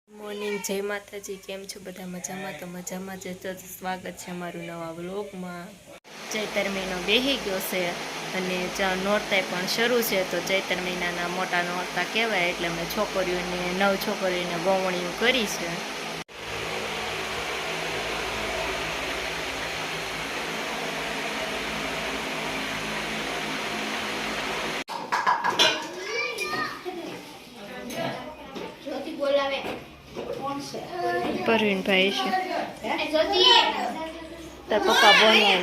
Morning, જય માતાજી। કેમ છો બધા? મજામાં? તો મજામાં જ તો સ્વાગત છે અમારું નવા વ્લોગમાં। ચૈતર મહિનો બેસી ગયો છે અને નોરતા પણ શરૂ છે, તો ચૈતર મહિનાના મોટા નોરતા કહેવાય, એટલે અમે છોકરીઓને 9 છોકરીઓને બવણીઓ કરી છે। પરવીનભાઈ છે, તાર પપ્પા બોલાવે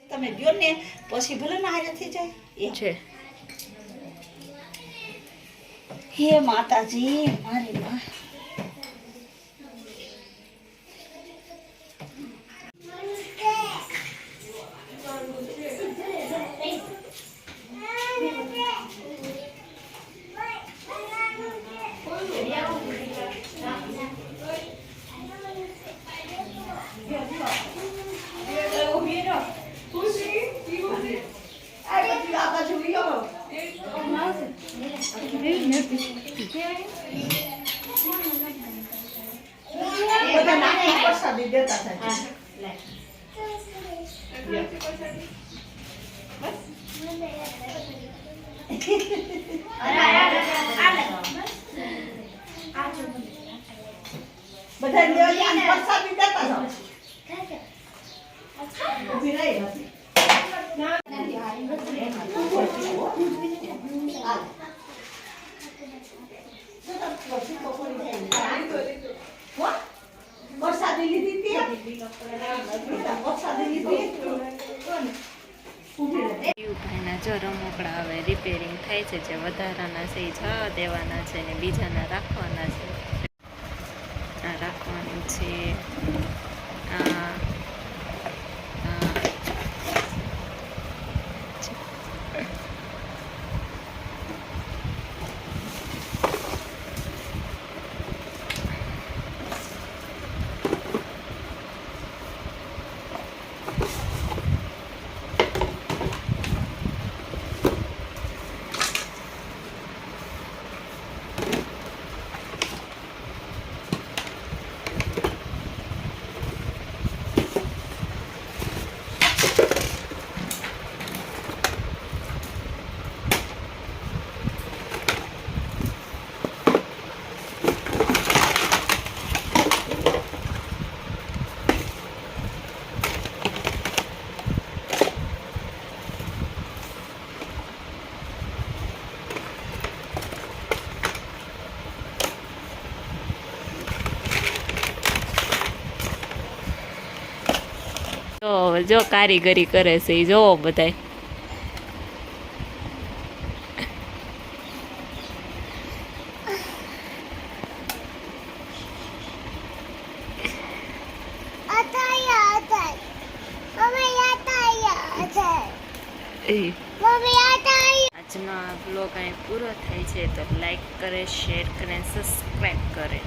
તમે ગયો ને પછી ભલે ના હારે થઈ જાય છે। હે માતાજી, મારી માં ભાઈના જો રમકડા હવે રિપેરિંગ થાય છે, જે વધારાના છે એ જવા દેવાના છે ને બીજાના રાખવાના છે। આ રાખવાનું છે, જો કારીગરી કરે છે એ જોવો બધાય। આજનો આ બ્લોગ અહીં પૂરો થાય છે, તો લાઈક કરે, શેર કરે, સબસ્ક્રાઈબ કરે।